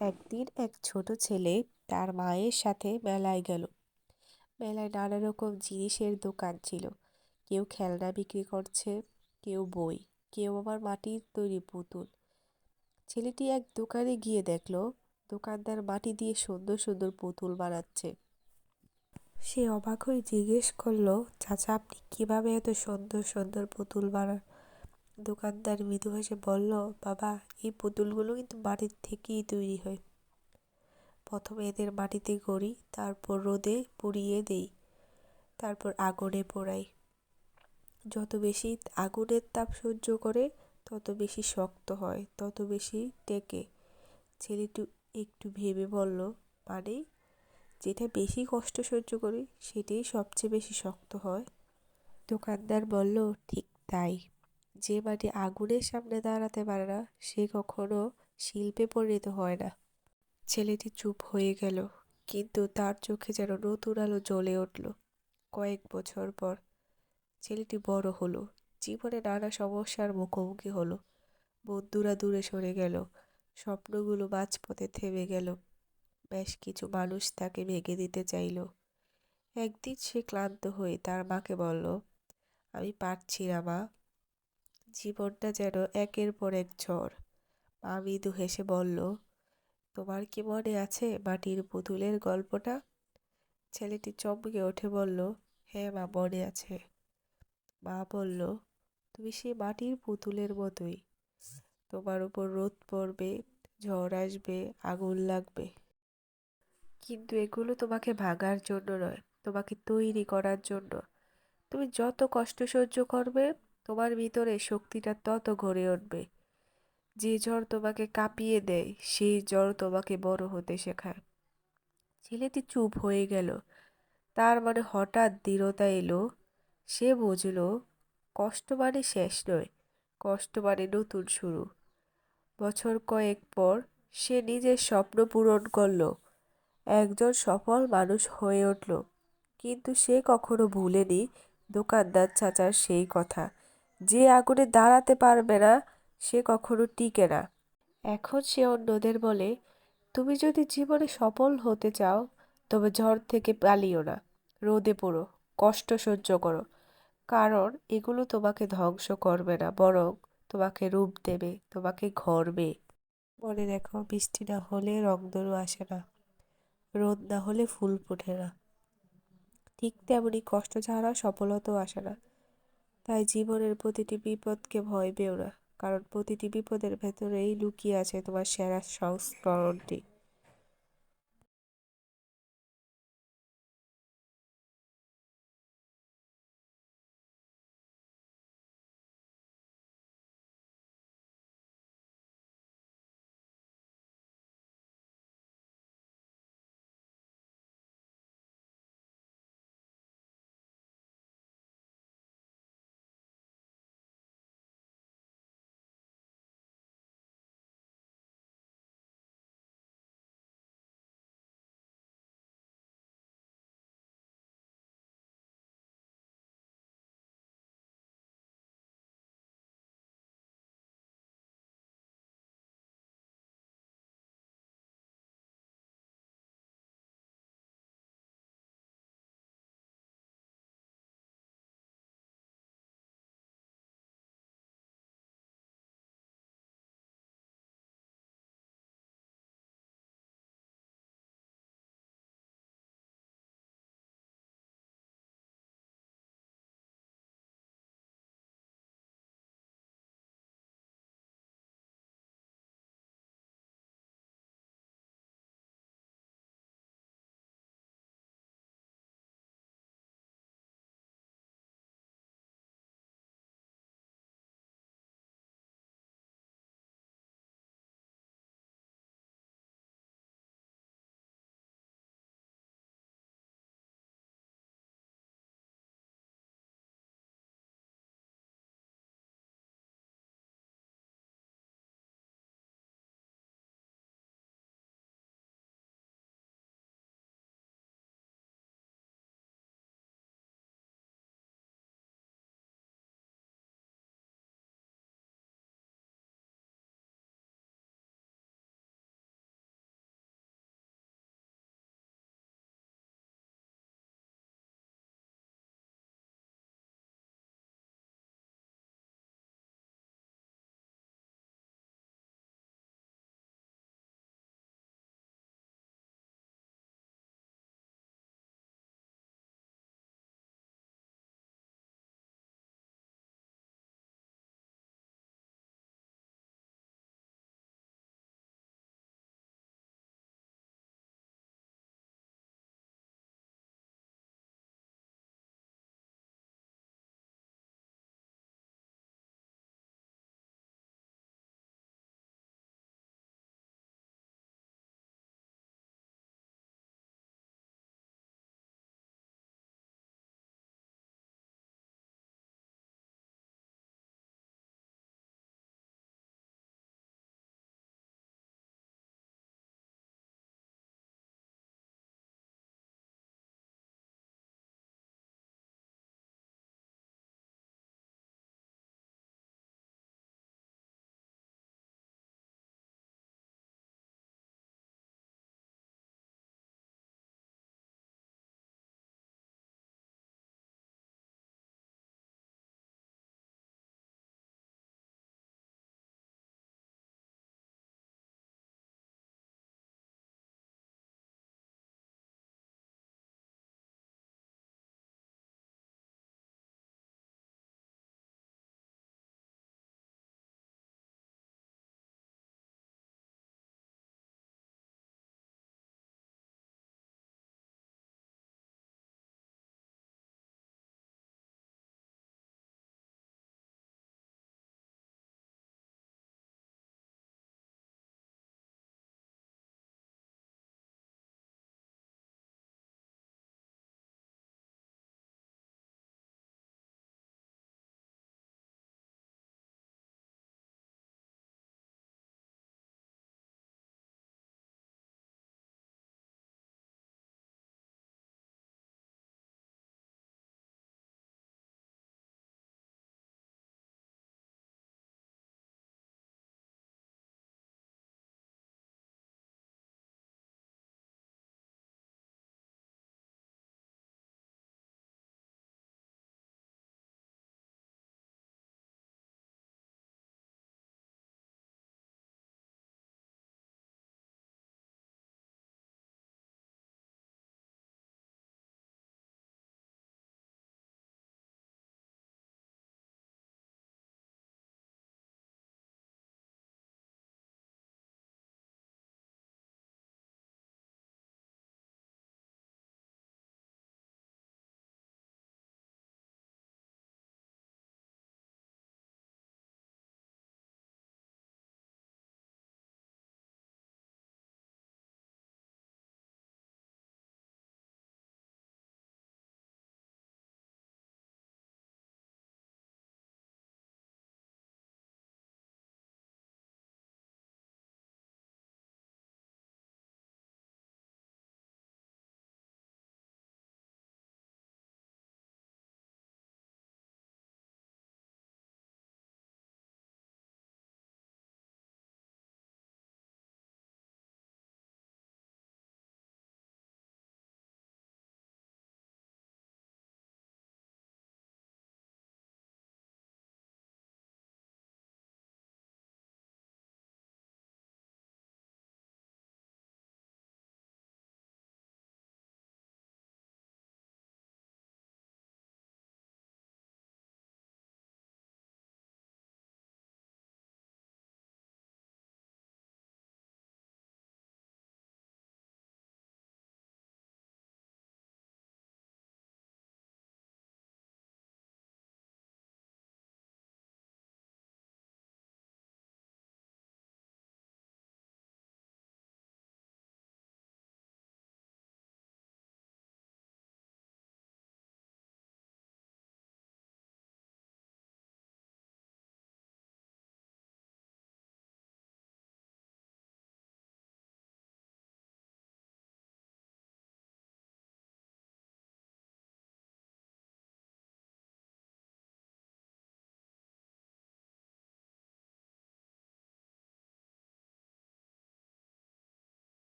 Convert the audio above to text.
একদিন এক ছোট ছেলে তার মায়ের সাথে মেলায় গেল। মেলায় নানা রকম জিনিসের দোকান ছিল। কেউ খেলনা বিক্রি করছে, কেউ বই, কেউ আবার মাটির তৈরি পুতুল। ছেলেটি এক দোকানে গিয়ে দেখলো দোকানদার মাটি দিয়ে সুন্দর সুন্দর পুতুল বানাচ্ছে। সে অবাক হয়ে জিজ্ঞেস করলো, চাচা, আপনি কিভাবে এত সুন্দর সুন্দর পুতুল বানান? দোকানদার মৃদু হেসে বলল, বাবা, এই পুতুলগুলো কিন্তু মাটির থেকেই তৈরি হয়। প্রথমে এদের মাটিতে গড়ি, তারপর রোদে পুড়িয়ে দেই, তারপর আগুনে পোড়াই। যত বেশি আগুনের তাপ সহ্য করে তত বেশি শক্ত হয়, তত বেশি টেকে। ছেলেটি একটু ভেবে বলল, মানে যেটা বেশি কষ্ট সহ্য করে সেটাই সবচেয়ে বেশি শক্ত হয়? দোকানদার বলল, ঠিক তাই। যে মাটি আগুনের সামনে দাঁড়াতে পারে না সে কখনো শিল্পে পরিণত হয় না। ছেলেটি চুপ হয়ে গেল, কিন্তু তার চোখে যেন নতুন আলো জ্বলে উঠল। কয়েক বছর পর ছেলেটি বড় হলো, জীবনে নানা সমস্যার মুখোমুখি হলো। বন্ধুরা দূরে সরে গেল, স্বপ্নগুলো মাঝপথে থেমে গেল। বেশ কিছু মানুষ তাকে ভেঙে দিতে চাইল। একদিন সে ক্লান্ত হয়ে তার মাকে বলল, আমি পারছি না মা, জীবনটা যেন একের পর এক ঝড়। মা মৃদু হেসে বলল, তোমার কি মনে আছে মাটির পুতুলের গল্পটা? ছেলেটি চমকে উঠে বলল, হ্যাঁ মা, মনে আছে। মা বলল, তুমি সেই মাটির পুতুলের মতোই। তোমার উপর রোদ পড়বে, ঝড় আসবে, আগুন লাগবে, কিন্তু এগুলো তোমাকে ভাঙার জন্য নয়, তোমাকে তৈরি করার জন্য। তুমি যত কষ্ট সহ্য করবে তোমার ভিতরে শক্তিটা তত গড়ে উঠবে। যে ঝড় তোমাকে কাঁপিয়ে দেয় সেই ঝড় তোমাকে বড় হতে শেখায়। ছেলেটি চুপ হয়ে গেল। তার মানে হঠাৎ দৃঢ়তা এলো। সে বুঝল, কষ্ট মানে শেষ নয়, কষ্ট মানে নতুন শুরু। বছর কয়েক পর সে নিজের স্বপ্ন পূরণ করল, একজন সফল মানুষ হয়ে উঠল। কিন্তু সে কখনো ভুলেনি দোকানদার চাচার সেই কথা, যে আগুনে দাঁড়াতে পারবে না সে কখনো টিকে না। এখন সে অন্যদের বলে, তুমি যদি জীবনে সফল হতে চাও তবে ঝড় থেকে পালিও না, রোদে পড়ো, কষ্ট সহ্য করো, কারণ এগুলো তোমাকে ধ্বংস করবে না, বরং তোমাকে রূপ দেবে, তোমাকে গড়বে। মনে রেখো, বৃষ্টি না হলে রংধনু আসে না, রোদ না হলে ফুল ফোটে না। ঠিক তেমনি কষ্ট ছাড়া সফলতাও আসে না। তাই জীবনের প্রতিটি বিপদকে ভয় পেও না, কারণ প্রতিটি বিপদের ভেতরেই লুকিয়ে আছে তোমার সেরা সংস্করণটি।